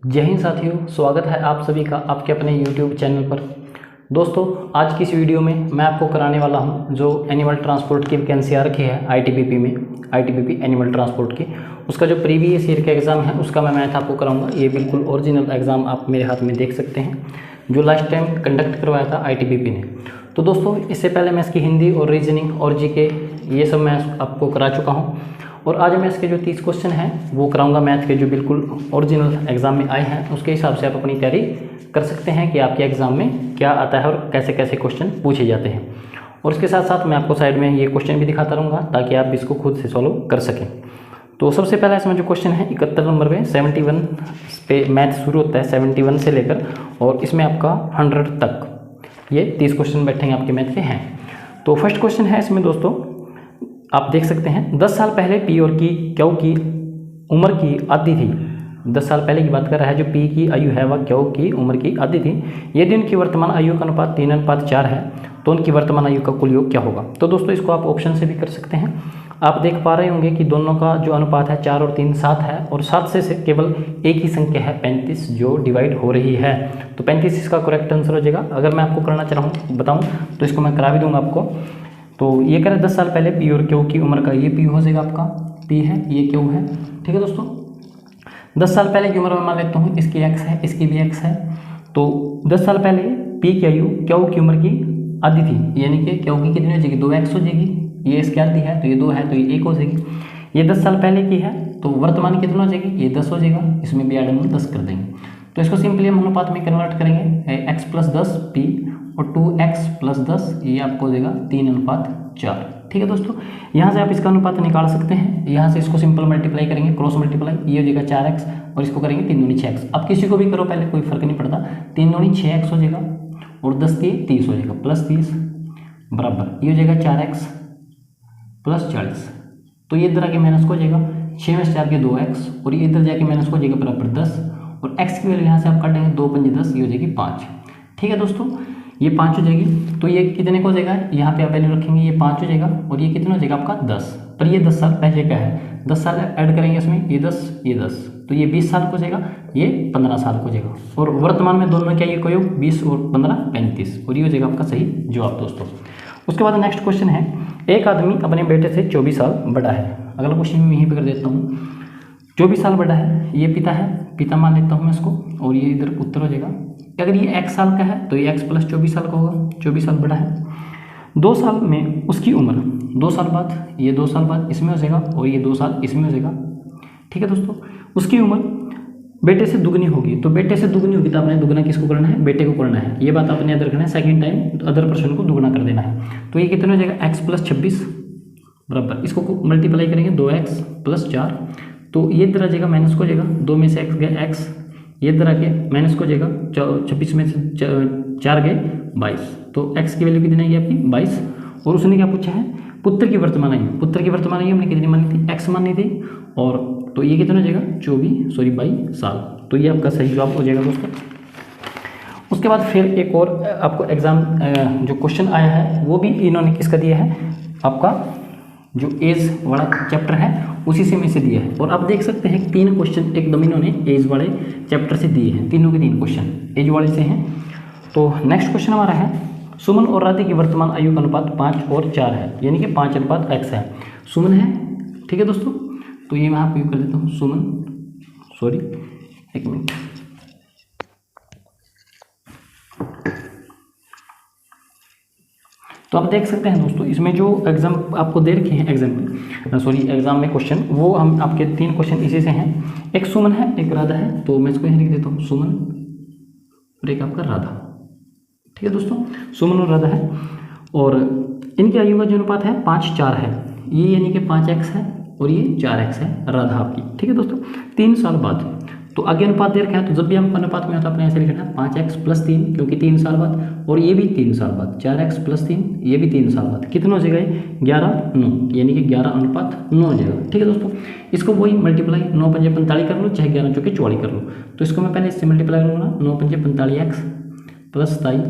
जय हिंद साथियों, स्वागत है आप सभी का आपके अपने YouTube चैनल पर। दोस्तों, आज की इस वीडियो में मैं आपको कराने वाला हूं जो एनिमल ट्रांसपोर्ट की वैकेंसी आ रखी है ITBP में, ITBP एनिमल ट्रांसपोर्ट की, उसका जो प्रीवियस ईयर का एग्ज़ाम है उसका मैं मैथ आपको कराऊंगा। ये बिल्कुल ओरिजिनल एग्ज़ाम आप मेरे हाथ में देख सकते हैं, जो लास्ट टाइम कंडक्ट करवाया था ITBP ने। तो दोस्तों, इससे पहले मैं इसकी हिंदी और रीजनिंग और GK ये सब मैं आपको करा चुका हूँ, और आज मैं इसके जो 30 क्वेश्चन हैं वो कराऊंगा मैथ के, जो बिल्कुल ओरिजिनल एग्जाम में आए हैं। उसके हिसाब से आप अपनी तैयारी कर सकते हैं कि आपके एग्जाम में क्या आता है और कैसे कैसे क्वेश्चन पूछे जाते हैं। और इसके साथ साथ मैं आपको साइड में ये क्वेश्चन भी दिखाता रहूँगा ताकि आप इसको खुद से सॉल्व कर सकें। तो सबसे पहला इसमें जो क्वेश्चन है 71 नंबर पे 71 पे मैथ शुरू होता है, 71 से लेकर और इसमें आपका 100 तक ये 30 क्वेश्चन बैठेंगे आपके मैथ के हैं। तो फर्स्ट क्वेश्चन है इसमें दोस्तों, आप देख सकते हैं 10 साल पहले पी और क्यू की उम्र की आधी थी। 10 साल पहले की बात कर रहा है, जो पी की आयु है वह क्यू की उम्र की आधी थी। यदि उनकी वर्तमान आयु का अनुपात 3:4 है तो उनकी वर्तमान आयु का कुल योग क्या होगा। तो दोस्तों, इसको आप ऑप्शन से भी कर सकते हैं। आप देख पा रहे होंगे कि दोनों का जो अनुपात है 4 और 3 7 है, और 7 से केवल एक ही संख्या है 35 जो डिवाइड हो रही है। तो 35 इसका करेक्ट आंसर हो जाएगा। अगर मैं आपको करना बताऊँ तो इसको मैं करा भी दूंगा आपको। तो ये कह रहे 10 साल पहले पी और क्यू की उम्र का, ये पी हो जाएगा आपका, पी है, ये क्यू है। ठीक है दोस्तों, 10 साल पहले की उम्र में मान लेता हूँ इसकी एक्स है, इसकी भी एक्स है। तो 10 साल पहले पी की आयु क्यू की उम्र की आधी थी, यानी कि क्यू की कितनी हो जाएगी, 2x हो जाएगी। ये इसकी आधी है तो ये 2 है तो ये 1 हो जाएगी। ये 10 साल पहले की है तो वर्तमान कितना हो जाएगी, ये 10 हो जाएगा। इसमें भी ऐड हम 10 कर देंगे। तो इसको सिंपली हम अनुपात में कन्वर्ट करेंगे, x + 10 पी और 2x + 10 ये आपको हो जाएगा 3:4। ठीक है दोस्तों, यहाँ से आप इसका अनुपात निकाल सकते हैं। यहाँ से इसको सिंपल मल्टीप्लाई करेंगे, क्रॉस मल्टीप्लाई, ये हो जाएगा 4x और इसको करेंगे 3 दूनी 6x। अब किसी को भी करो पहले, कोई फर्क नहीं पड़ता। 3 दूनी 6x हो जाएगा और 10 3 30 हो जाएगा, +30 बराबर ये हो जाएगा 4x + 40। तो ये इधर आके माइनस हो जाएगा, 6 में 4 के 2x और ये इधर जाके माइनस हो जाएगा बराबर 10, और x की वैल्यू यहाँ से आप काटेंगे 2 5 10, ये हो जाएगी 5। ठीक है दोस्तों, ये 5 हो जाएगी। तो ये कितने को हो जाएगा, यहाँ पे आप वैल्यू रखेंगे, ये 5 हो जाएगा और ये कितना हो जाएगा आपका 10। पर ये 10 साल पहले का है, 10 साल ऐड करेंगे इसमें, ये 10 ये 10, तो ये 20 साल को हो जाएगा, ये 15 साल को हो जाएगा। और वर्तमान में दोनों में क्या ये कोई 20 और 15 35, और ये हो जाएगा आपका सही जवाब दोस्तों। उसके बाद नेक्स्ट क्वेश्चन है, एक आदमी अपने बेटे से 24 साल बड़ा है। अगला क्वेश्चन मैं यहीं पर कर देता हूँ। 24 साल बड़ा है, ये पिता है, पिता मान लेता हूँ मैं इसको, और ये इधर उत्तर हो जाएगा। अगर ये x साल का है तो ये x + 24 साल का होगा, 24 साल बड़ा है। 2 साल में उसकी उम्र, 2 साल बाद, ये 2 साल बाद इसमें हो जाएगा और ये 2 साल इसमें हो जाएगा। ठीक है दोस्तों, उसकी उम्र बेटे से दुगनी होगी। तो बेटे से दुगनी होगी तो आपने दुगना किसको करना है, बेटे को करना है। ये बात आपने अदर करना है, सेकेंड टाइम तो अदर पर्सन को दुगना कर देना है। तो ये कितने हो जाएगा, x + 26 बराबर, इसको मल्टीप्लाई करेंगे 2x + 4, तो ये इधर आ जाएगा, माइनस को हो जाएगा, 2 में से x गया x, ये इधर आके माइनस को हो जाएगा, 26 में से 4 गए 22, तो x की वैल्यू कितनी आएगी आपकी 22। और उसने क्या पूछा है, पुत्र की वर्तमान आयु, पुत्र की वर्तमान आयु हमने कितनी मानी थी, x मानी थी, और तो ये कितना हो जाएगा 22 साल। तो ये आपका सही जवाब हो जाएगा दोस्तों। उसके बाद फिर एक और आपको एग्जाम जो क्वेश्चन आया है वो भी इन्होंने किसका दिया है, आपका जो एज वाला चैप्टर है उसी से में से दिया है। और आप देख सकते हैं 3 क्वेश्चन एकदम इन्होंने एज वाले चैप्टर से दिए हैं, तीनों के 3 क्वेश्चन एज वाले से हैं। तो नेक्स्ट क्वेश्चन हमारा है, सुमन और राधे की वर्तमान आयु का अनुपात 5 और 4 है, यानी कि 5:x है। सुमन है, ठीक है दोस्तों, तो ये मैं आपको कर देता हूँ, सुमन, सॉरी एक मिनट, तो आप देख सकते हैं दोस्तों इसमें जो एग्जाम आपको दे रखे हैं, एग्जाम में क्वेश्चन, वो हम आपके 3 क्वेश्चन इसी से हैं। एक सुमन है, एक राधा है, तो मैं इसको यहीं लिख देता हूँ, सुमन और एक आपका राधा। ठीक है दोस्तों, सुमन और राधा है, और इनकी आयु का जो अनुपात है 5:4 है, ये यानी कि 5x है और ये 4x है राधा आपकी। ठीक है दोस्तों, 3 साल बाद, तो आगे अनुपात दे रखा है, तो जब भी हम अनुपात में आता है अपने ऐसे लिखना है 5x + 3, क्योंकि 3 साल बाद, और ये भी 3 साल बाद, 4x + 3 ये भी 3 साल बाद, कितना हो जाएगा, 11:9, यानी कि 11:9 हो जाएगा। ठीक है दोस्तों, इसको वही मल्टीप्लाई 9 5 45 कर लो, चाहे 11 चौके 44 कर लो। तो इसको मैं पहले इससे मल्टीप्लाई करूँगा, 9 5 45x + 27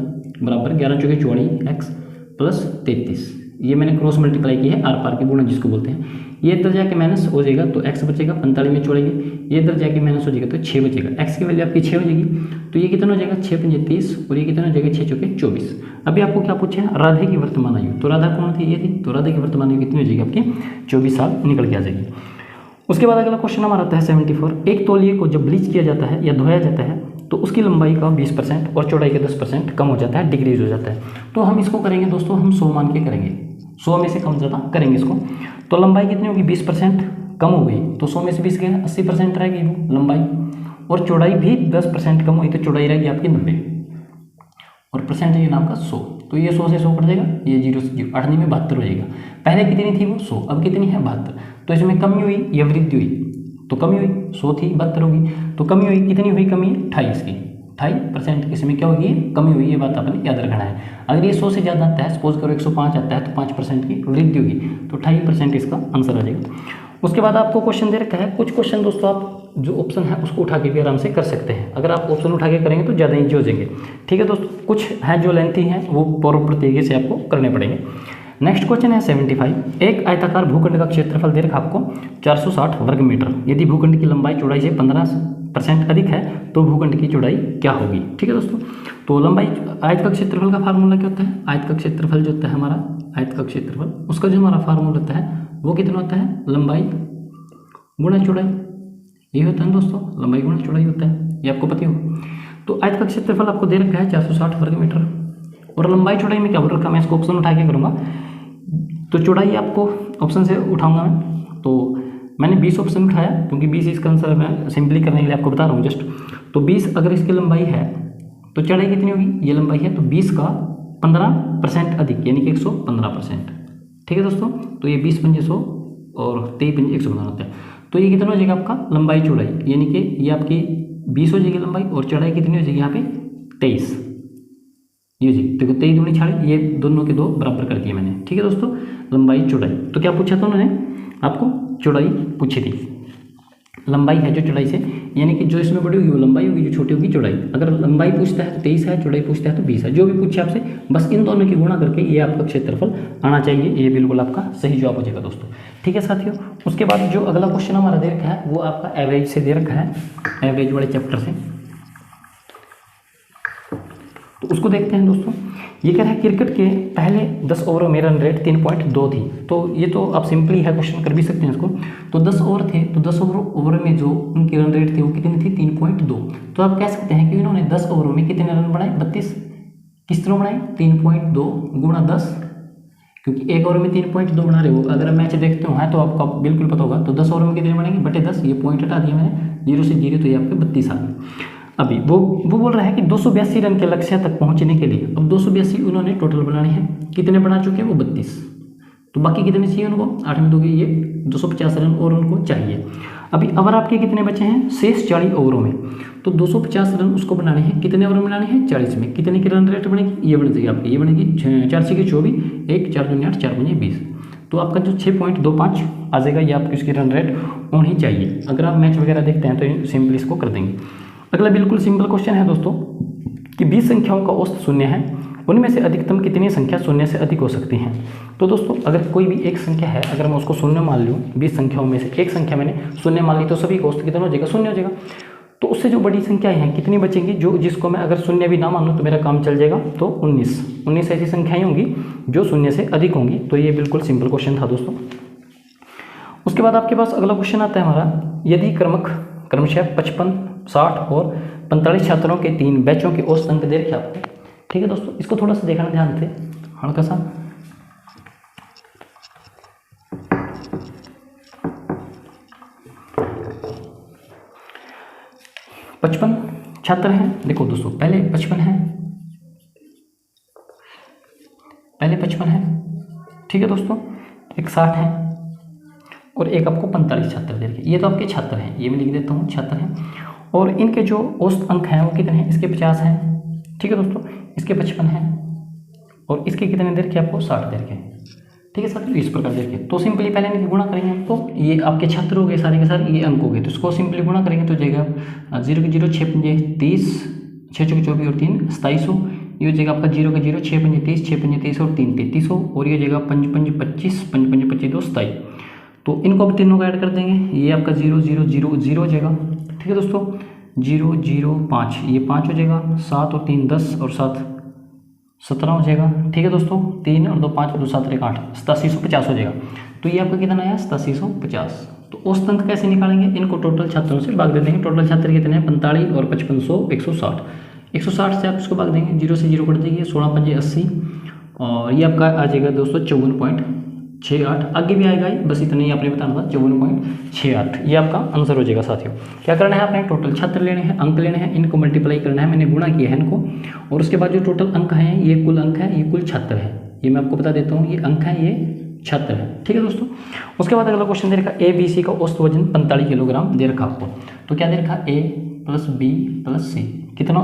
बराबर 11 चौके 44x + 33, ये मैंने क्रॉस मल्टीप्लाई की है, आर पार की गुणा जिसको बोलते हैं। ये इधर जाके माइनस हो जाएगा तो x बचेगा 45 में छोड़ेंगे, ये इधर जाके माइनस हो जाएगा तो 6 बचेगा। x की वैल्यू आपकी 6 हो जाएगी, तो ये कितना हो जाएगा 6 पंजे 30 और ये कितना हो जाएगा 6 चौके 24। अभी आपको क्या पूछे हैं, राधे की वर्तमान आयु, तो राधा कौन थी, ये थी, तो राधे की वर्तमान आयु कितनी हो जाएगी आपकी 24 साल निकल के आ जाएगी। उसके बाद अगला क्वेश्चन हमारा आता है 74। एक तौलिए को जब ब्लीच किया जाता है या धोया जाता है तो उसकी लंबाई का 20% और चौड़ाई का 10% कम हो जाता है, डिक्रीज हो जाता है। तो हम इसको करेंगे दोस्तों, हम 100 मान के करेंगे, 100 में से कम ज़्यादा करेंगे इसको। तो लंबाई कितनी होगी 20% कम हो गई, तो 100 में से 20 गया 80% रहेगी वो लंबाई, और चौड़ाई भी 10% कम हुई तो चौड़ाई रहेगी आपकी 90 और परसेंटेज नाम का 100। तो ये 100 से 100 कट जाएगा, ये 0 से 0 8 में 72 हो जाएगा। पहले कितनी थी वो 100, अब कितनी है 72, तो इसमें कमी हुई या वृद्धि हुई, तो कमी हुई, 100 थी 72 होगी, तो कमी हुई, कितनी हुई कमी 28 की, 28% इसमें क्या होगी कमी हुई, ये बात आपने याद रखना है। अगर ये 100 से ज़्यादा आता है, सपोज करो 105 आता है तो 5% की वृद्धि होगी, तो 28% इसका आंसर आ जाएगा। उसके बाद आपको क्वेश्चन दे रखा है, कुछ क्वेश्चन दोस्तों आप जो ऑप्शन है उसको उठा के भी आराम से कर सकते हैं, अगर आप ऑप्शन उठा के करेंगे तो ज़्यादा ईजी हो जाएंगे। ठीक है दोस्तों, कुछ हैं जो लेंथी हैं वो प्रॉपर तरीके से आपको करने पड़ेंगे। नेक्स्ट क्वेश्चन है 75। एक आयताकार भूखंड का क्षेत्रफल दे रखा आपको 460 वर्ग मीटर। यदि भूखंड की लंबाई चौड़ाई से 15% अधिक है तो भूखंड की चौड़ाई क्या होगी। ठीक है दोस्तों, तो लंबाई आयत का क्षेत्रफल का फार्मूला क्या होता है, आयत का क्षेत्रफल जो होता है हमारा, आयत का क्षेत्रफल उसका जो हमारा फार्मूला होता है वो कितना होता है, लंबाई गुणा चौड़ाई, ये होता है दोस्तों, लंबाई गुणा चौड़ाई होता है, ये आपको पता ही हो। तो आयत का क्षेत्रफल आपको दे रखा है 460 वर्ग मीटर, और लंबाई चौड़ाई में क्या बोल रखा है, मैं इसको ऑप्शन उठा के करूँगा, तो चौड़ाई आपको ऑप्शन से उठाऊंगा मैं, तो मैंने 20 ऑप्शन उठाया क्योंकि 20 इसका आंसर मैं सिंपली करने के लिए आपको बता रहा हूँ जस्ट। तो 20 अगर इसकी लंबाई है तो चौड़ाई कितनी होगी, ये लंबाई है तो 20 का 15% अधिक यानी कि 115%। ठीक है दोस्तों, तो ये 20 पंजे 100 और 23 पंजे 115 होता है, तो ये कितना हो जाएगा आपका लंबाई चौड़ाई, यानी कि ये आपकी 20 हो जाएगी लंबाई और चौड़ाई कितनी हो जाएगी यहाँ पे 23, ये जी देखो 23 दूनी छाड़ी, ये दोनों के दो बराबर कर दिए मैंने। ठीक है दोस्तों, लंबाई चौड़ाई, तो क्या पूछा था उन्होंने आपको, चौड़ाई पूछी थी, लंबाई है जो चौड़ाई से, यानी कि जो इसमें बड़ी होगी वो लंबाई होगी, जो छोटी होगी चौड़ाई। अगर लंबाई पूछता है तो 23 है, चौड़ाई पूछता है तो 20 है, जो भी पूछे आपसे बस इन दोनों की गुणा करके ये आपका क्षेत्रफल आना चाहिए, ये बिल्कुल आपका सही जवाब हो जाएगा दोस्तों। ठीक है साथियों, उसके बाद जो अगला क्वेश्चन हमारा दे रखा है वो आपका एवरेज से दे रखा है, एवरेज वाले चैप्टर से, तो उसको देखते हैं दोस्तों। ये कह रहा है क्रिकेट के पहले 10 ओवरों में रन रेट 3.2 थी, तो ये तो आप सिंपली है क्वेश्चन कर भी सकते हैं इसको। तो 10 ओवर थे, तो 10 ओवर में जो उनकी रन रेट थी वो कितनी थी 3.2, तो आप कह सकते हैं कि इन्होंने 10 ओवरों में कितने रन बनाए 32, किस तरह बनाए 3.2 गुणा 10, क्योंकि एक ओवर में 3.2 बना रहे हो, अगर मैच देखते हो तो आपको बिल्कुल पता होगा। तो 10 ओवर में कितने बनेंगे बटे 10, ये पॉइंट हटा दिया मैंने 0 से 0, तो ये आपके 32 आ गए। अभी वो बोल रहा है कि 282 रन के लक्ष्य तक पहुंचने के लिए अब 282 उन्होंने टोटल बनाने हैं, कितने बना चुके हैं वो 32, तो बाकी कितने चाहिए उनको 8 में 2 ये 250 रन और उनको चाहिए। अभी ओवर आपके कितने बचे हैं शेष 40 ओवरों में, तो 250 रन उसको बनाने हैं, कितने ओवर में बनाने हैं 40 में, कितने की रन रेट बनेगी, ये बन जाएगी आपकी, ये बनेगी 4 के 24, 1 4 दूनी 8 4 पंजे 20, तो आपका जो 6.25 आ जाएगा, ये आपकी उसकी रन रेट होनी चाहिए। अगर आप मैच वगैरह देखते हैं तो सिंपली इसको कर देंगे। अगला बिल्कुल सिंपल क्वेश्चन है दोस्तों कि 20 संख्याओं का औसत शून्य है, उनमें से अधिकतम कितनी संख्या शून्य से अधिक हो सकती हैं। तो दोस्तों अगर कोई भी एक संख्या है, अगर मैं उसको शून्य मान लूँ, 20 संख्याओं में से एक संख्या मैंने शून्य मान ली, तो सभी का औसत कितना हो जाएगा शून्य हो जाएगा। तो उससे जो बड़ी संख्याएं हैं कितनी बचेंगी, जो जिसको मैं अगर शून्य भी ना मानूँ तो मेरा काम चल जाएगा, तो 19 ऐसी संख्याएं होंगी जो शून्य से अधिक होंगी। तो ये बिल्कुल सिंपल क्वेश्चन था दोस्तों। उसके बाद आपके पास अगला क्वेश्चन आता है हमारा, यदि क्रमशः 55, 60 और 45 छात्रों के 3 बैचों के औसत अंक दे रखे आपको। ठीक है दोस्तों, इसको थोड़ा सा देखना ध्यान से, हल्का सा। पचपन छात्र हैं, देखो दोस्तों पहले 55 है, ठीक है दोस्तों, एक 60 है और एक आपको 45 छात्र दे रखे। ये तो आपके छात्र हैं, ये मैं लिख देता हूँ छात्र हैं, और इनके जो औसत अंक हैं वो कितने हैं, इसके 50 हैं। ठीक है दोस्तों, इसके 55 हैं और इसके कितने दे रखे आपको 60 दे रखे। ठीक है साथियों, इस प्रकार देखिए, तो सिंपली पहले इनकी गुणा करेंगे हम, तो ये आपके छात्र हो गए सारे के सारे, ये अंक हो गए, तो इसको सिंपली गुणा करेंगे तो जाएगा 0 के 0 6 पंजे 30, 6 चौके 24 और 3 2700, ये हो जाएगा आपका 0 का 0, 6 पंजे 30, 6 पंजे 30 और 3 33 हो, और ये हो जाएगा 5 पंजे 25, 5 पंजे 25 2 27। तो इनको अब तीनों को ऐड कर देंगे, ये आपका 0 0 0 0 हो जाएगा। ठीक है दोस्तों, 0 0 5, ये 5 हो जाएगा, 7 और 3 10 और 7 17 हो जाएगा। ठीक है दोस्तों, 3 और 2 5 और 2 7 1 8, 8750 हो जाएगा। तो ये आपका कितना आया 8750। तो औसत अंक कैसे निकालेंगे, इनको टोटल छात्रों से भाग दे देंगे। टोटल छात्र कितने हैं 45 और 5500 160। 160 से आप इसको भाग देंगे, 0 से 0 कट देंगे, 16 पंजे 80, और ये आपका आ जाएगा दोस्तों 54.68। आगे भी आएगा ही, बस इतना ही आपने बताना था 54.68। ये आपका आंसर हो जाएगा साथियों। क्या करना है आपने, टोटल छात्र लेने हैं, अंक लेने हैं, इनको मल्टीप्लाई करना है, मैंने गुणा किया है इनको, और उसके बाद जो टोटल अंक हैं ये कुल अंक है, ये कुल छात्र है, ये मैं आपको बता देता हूँ, ये अंक है, ये छात्र है। ठीक है दोस्तों, उसके बाद अगला क्वेश्चन दे रखा ए बी सी का औसत वजन 45 किलोग्राम दे रखा आपको। तो क्या दे रखा ए प्लस बी प्लस सी, कितना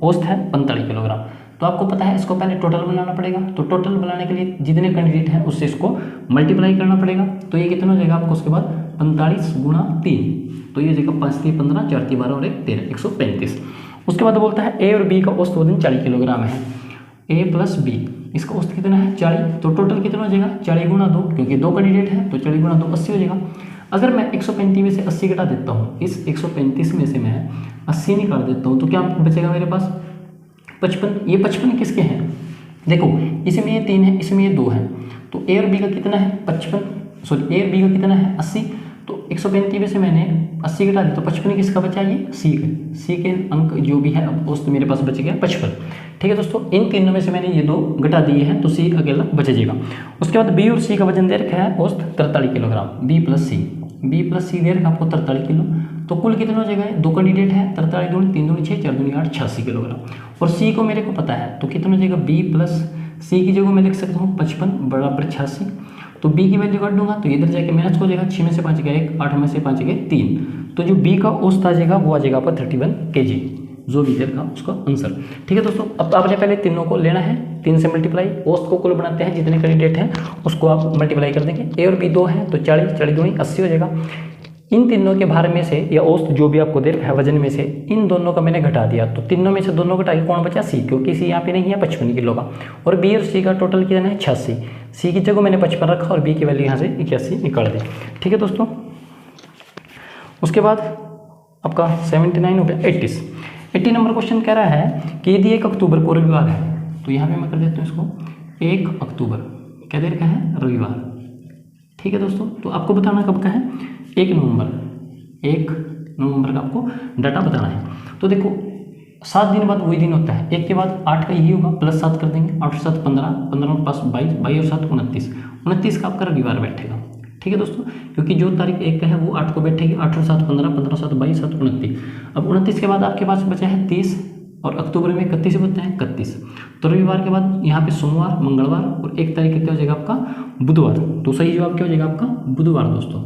औसत है 45 किलोग्राम। तो आपको पता है इसको पहले टोटल बनाना पड़ेगा। तो टोटल बनाने के लिए जितने कैंडिडेट हैं उससे इसको मल्टीप्लाई करना पड़ेगा। तो ये कितना हो जाएगा आपको, उसके बाद 45 गुणा 3, तो ये हो जाएगा 5 3 15, 4 3 12 और 1 13, 135। उसके बाद बोलता है ए और बी का औसत वजन 40 किलोग्राम है। ए प्लस बी, इसका औसत कितना है 40, तो टोटल कितना हो जाएगा 40 गुणा 2, क्योंकि 2 कैंडिडेट है तो 40 गुणा 2 80 हो जाएगा। अगर मैं 135 में से 80 घटा देता हूँ, इस 135 में से मैं 80 निकाल देता हूँ, तो क्या बचेगा मेरे पास 55। ये 55 किसके हैं, देखो इसमें ये 3 है, इसमें ये 2 है, तो ए और बी का कितना है 55, सॉरी ए और बी का कितना है 80। तो 135 में से मैंने 80 घटा दी, तो 55 किसका बचा, ये सी के अंक जो भी है अब औसत मेरे पास बच गया 55। ठीक है दोस्तों, इन तीनों में से मैंने ये 2 घटा दिए हैं, तो सी अकेला बच जाएगा। उसके बाद बी और सी का वजन दे रखा है औसत 43 किलोग्राम, बी प्लस सी दे रखा आपको 43 किलो। तो कुल कितना हो जाएगा, 2 कैंडिडेट है, 43 दूनी 3 दूनी 6 4 दूनी 8, 86 किलोग्राम। और सी को मेरे को पता है, तो कितना हो जाएगा बी प्लस सी की जगह मैं लिख सकता हूँ 55 बराबर 86। तो बी की वैल्यू काट दूंगा तो इधर जाके माइनस हो जाएगा, 6 में से 5 गया 1, 8 में से 5 गए 3। तो जो बी का औसत आ जाएगा वो आ जाएगा आपका 31 kg, जो भी देगा उसका आंसर। ठीक है दोस्तों, अब आपने पहले तीनों को लेना है, 3 से मल्टीप्लाई, औसत को कुल बनाते हैं, जितने कैंडिडेट हैं उसको आप मल्टीप्लाई कर देंगे। ए और बी 2 हैं तो 40 40 दूनी 80 हो जाएगा। इन तीनों के भार में से या औसत जो भी आपको दे रखा है वजन में से इन दोनों का मैंने घटा दिया, तो तीनों में से दोनों घटा के कौन बचा, सी, क्योंकि सी यहाँ पे नहीं है 55 किलो का। और बी और सी का टोटल कितना है 86, सी की जगह मैंने 55 रखा और बी की वैल्यू यहाँ से 81 निकाल दी। ठीक है दोस्तों, उसके बाद आपका 79 हो गया। 80 नंबर क्वेश्चन कह रहा है कि यदि 1 अक्टूबर को रविवार है, तो यहाँ पे मैं कर देता हूँ इसको 1 अक्टूबर क्या दे रखा है, रविवार। ठीक है दोस्तों, तो आपको बताना कब का है, 1 नवंबर का आपको डाटा बताना है। तो देखो 7 दिन बाद वही दिन होता है, 1 के बाद 8 का यही होगा, प्लस 7 कर देंगे, 8 और 7 15, 15 और 5 22, 22 और 7 29 का आपका रविवार बैठेगा। ठीक है दोस्तों, क्योंकि जो तारीख 1 का है वो 8 को बैठेगी, 8 और 7 15, 15 और 7 22, 7 29। अब 29 के बाद आपके पास बचा है 30, और अक्टूबर में 31 बचते हैं 31। तो रविवार के बाद यहाँ पे सोमवार, मंगलवार और 1 तारीख क्या हो जाएगा आपका बुधवार। तो सही जवाब क्या हो जाएगा आपका बुधवार दोस्तों।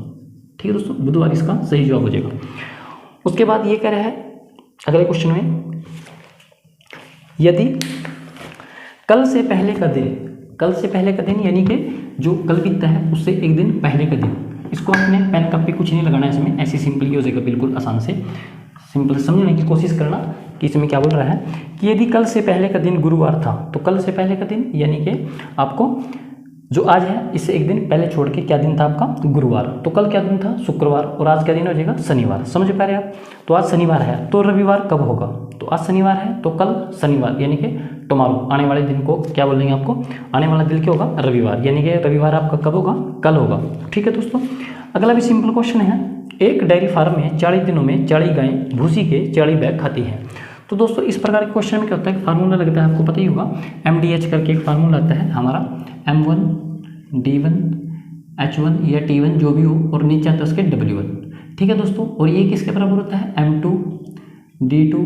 ठीक है दोस्तों, बुधवार इसका सही जवाब हो जाएगा। उसके बाद ये कह रहा है अगले क्वेश्चन में, यदि कल से पहले का दिन यानी कि जो कल बीतता है उससे एक दिन पहले का दिन, इसको आपने पेन कप पे कुछ नहीं लगाना है, इसमें ऐसी सिंपल ही हो जाएगा, बिल्कुल आसान से सिंपल समझने की कोशिश करना कि इसमें क्या बोल रहा है कि यदि कल से पहले का दिन गुरुवार था, तो कल से पहले का दिन यानी कि आपको जो आज है इससे एक दिन पहले छोड़ के क्या दिन था आपका गुरुवार। तो कल क्या दिन था शुक्रवार, और आज क्या दिन हो जाएगा शनिवार। समझ पा रहे हैं आप, तो आज शनिवार है तो रविवार कब होगा, तो आज शनिवार है तो कल शनिवार यानी कि टुमारो, आने वाले दिन को क्या बोलेंगे आपको, आने वाला दिन क्या होगा रविवार, यानी कि रविवार आपका कब होगा, कल होगा। ठीक है दोस्तों, अगला भी सिंपल क्वेश्चन है, एक डेयरी फार्म में 40 दिनों में 40 गायें भूसी के 40 बैग खाती हैं। तो दोस्तों इस प्रकार के क्वेश्चन में क्या होता है, फार्मूला लगता है, आपको पता ही होगा, MDH करके एक फार्मूला आता है हमारा, M1 D1 H1 या T1 जो भी हो, और नीचे आता है उसके W1। ठीक है दोस्तों, और ये किसके बराबर होता है, M2 D2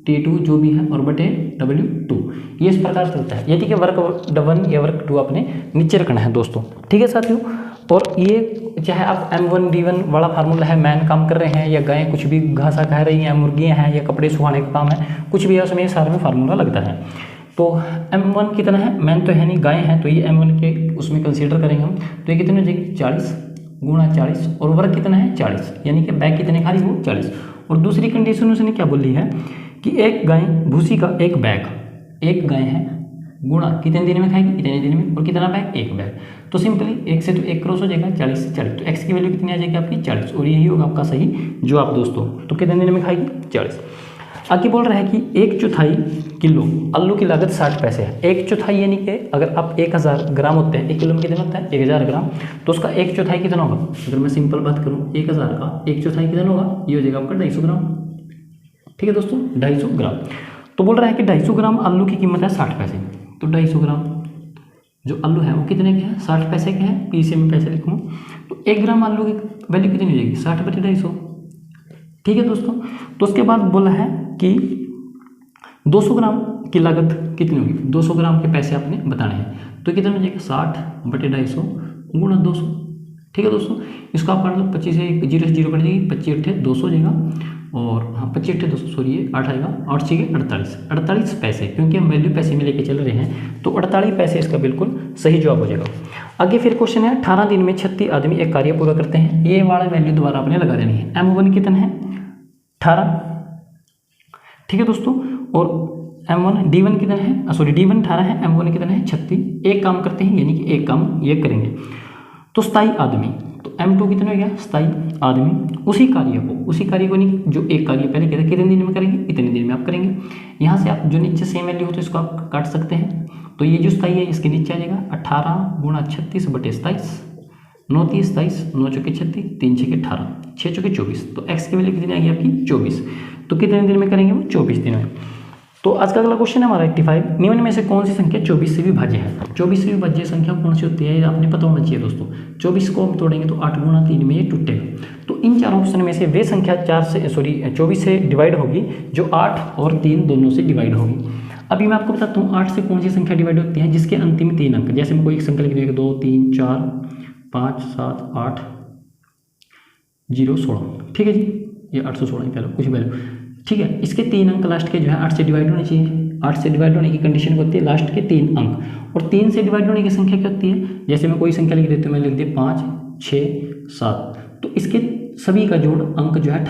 T2 जो भी है और बटे W2। ये इस प्रकार चलता है, यदि कि वर्क 1 या वर्क 2 आपने नीचे रखना है दोस्तों। ठीक है साथियों, और ये चाहे आप M1 D1 वाला फार्मूला है, मैन काम कर रहे हैं या गायें कुछ भी घासा खा रही हैं, मुर्गियाँ हैं या कपड़े सुखाने का काम है, कुछ भी है उसमें सारे में फार्मूला लगता है। तो M1 कितना है, मैन तो है नहीं, गायें हैं, तो ये M1 के उसमें कंसीडर करेंगे हम। तो ये कितनी हो जाएगी 40 गुणा 40, और वर्क कितना है 40, यानी कि बैग कितने खा रही वो 40। और दूसरी कंडीशन उसने क्या बोली है कि एक गाय भूसी का एक बैग एक गाय है गुणा कितने दिन में खाएगी, इतने दिन में, और कितना बैग, एक बैग। तो सिंपली 1 से तो 1 क्रॉस हो जाएगा, 40 से 40, तो x की वैल्यू कितनी आ जाएगी आपकी 40, और यही होगा आपका सही जवाब दोस्तों। तो कितने दिन में खाएगी 40। आगे बोल रहा है कि 1/4 किलो आलू की लागत 60 पैसे है। 1/4 यानी कि अगर आप 1000 ग्राम होते हैं, 1 किलो में कितना होता है 1000 ग्राम, तो उसका 1/4 कितना होगा। अगर मैं सिंपल बात करूँ 1000 का 1/4 कितना होगा, ये हो जाएगा आपका 250 ग्राम। ठीक है दोस्तों 250 ग्राम। तो बोल रहा है कि 250 ग्राम आलू की कीमत है 60 पैसे, तो 250 ग्राम जो आलू है वो कितने के हैं 60 पैसे के हैं, पीछे में पैसे लिखूँ तो 1 ग्राम आलू की वैल्यू कितनी हो जाएगी 60/250। ठीक है दोस्तों। तो उसके बाद बोला है कि 200 ग्राम की लागत कितनी होगी, 200 ग्राम के पैसे आपने बताने हैं, तो कितना हो जाएगा 60/250 गुणा 200। ठीक है दोस्तों, इसको आप काट लो, 25 से 0 से 0 कट जाएगी, 25 × 200 हो जाएगा, और हाँ 25 × 200 सॉरी ये 8 आएगा, 8 6 48 पैसे, क्योंकि हम वैल्यू पैसे में लेके चल रहे हैं तो 48 पैसे इसका बिल्कुल सही जवाब हो जाएगा। आगे फिर क्वेश्चन है 18 दिन में 36 आदमी एक कार्य पूरा करते हैं, ये वाला वैल्यू दोबारा आपने लगा देनी है। M1 कितना है 18। ठीक है दोस्तों, और M1 D1 कितना है, सॉरी D1 18 है, M1 कितना है 36। एक काम करते हैं यानी कि एक काम ये करेंगे, तो 27 आदमी, तो M2 कितना हो गया 27 आदमी उसी कार्य को नहीं जो एक कार्य पहले किया था कितने दिन में करेंगे, इतने दिन में आप करेंगे। यहाँ से आप जो नीचे सेम वैल्यू हो तो इसको आप काट सकते हैं, तो ये जो 27 है इसके नीचे आ जाएगा 18 गुणा 36/27, 9 30 27, 9 चौके 36, 3 6 18, 6 चौके 24, तो x की वैल्यू कितनी आ गई आपकी 24। तो कितने दिन में करेंगे वो 24 दिन में। तो आज का अगला क्वेश्चन है हमारा 85, निम्न में से कौन सी संख्या 24 से विभाज्य है। 24 से विभाज्य संख्या कौन सी होती है ये आपने पता होना चाहिए दोस्तों। 24 को हम तोड़ेंगे तो 8 गुणा 3 में ये टूटेगा, तो इन चारों ऑप्शन में से वे संख्या 24 से डिवाइड होगी जो 8 और 3 दोनों से डिवाइड होगी। अभी मैं आपको बताता हूँ 8 से कौन सी संख्या डिवाइड होती है जिसके अंतिम 3 अंक, जैसे मैं कोई एक संख्या लिख दूँगा 2 3 4 5 7 8 0 16। ठीक है जी, ये 816 कह लो कुछ वैल्यू। ठीक है, इसके 3 अंक लास्ट के जो है 8 से डिवाइड होने चाहिए। 8 से डिवाइड होने की कंडीशन होती है लास्ट के 3 अंक, और 3 से डिवाइड होने की संख्या क्या होती है, जैसे मैं कोई संख्या लिख देती हूँ, मैं लिख दी 5 6 7, तो इसके सभी का जोड़ अंक जो है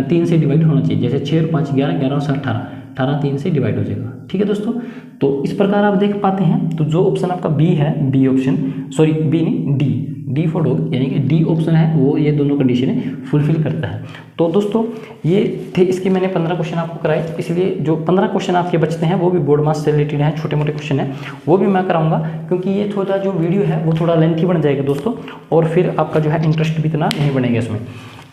3 से डिवाइड होना चाहिए। जैसे 6 और 5 11, 11 और 7 18, 3 से डिवाइड हो जाएगा। ठीक है दोस्तों, तो इस प्रकार आप देख पाते हैं। तो जो ऑप्शन आपका बी है, बी ऑप्शन, सॉरी बी नहीं डी फॉर डॉग, यानी कि डी ऑप्शन है वो ये दोनों कंडीशनें फुलफिल करता है। तो दोस्तों ये थे इसके मैंने 15 क्वेश्चन आपको कराए, इसलिए जो 15 क्वेश्चन आपके बचते हैं वो भी बोर्ड मार्क्स से रिलेटेड हैं, छोटे मोटे क्वेश्चन हैं वो भी मैं कराऊंगा, क्योंकि ये थोड़ा जो वीडियो है वो थोड़ा लेंथी बन जाएगा दोस्तों, और फिर आपका जो है इंटरेस्ट भी इतना नहीं बनेगा इसमें।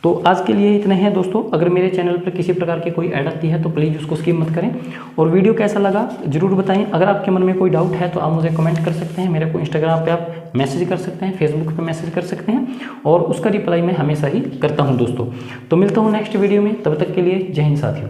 तो आज के लिए इतना ही है दोस्तों। अगर मेरे चैनल पर किसी प्रकार की कोई ऐड आती है तो प्लीज़ उसको स्किप मत करें, और वीडियो कैसा लगा ज़रूर बताएं। अगर आपके मन में कोई डाउट है तो आप मुझे कमेंट कर सकते हैं, मेरे को इंस्टाग्राम पे आप मैसेज कर सकते हैं, फेसबुक पे मैसेज कर सकते हैं, और उसका रिप्लाई मैं हमेशा ही करता हूं दोस्तों। तो मिलता हूं नेक्स्ट वीडियो में, तब तक के लिए जय हिंद साथियों।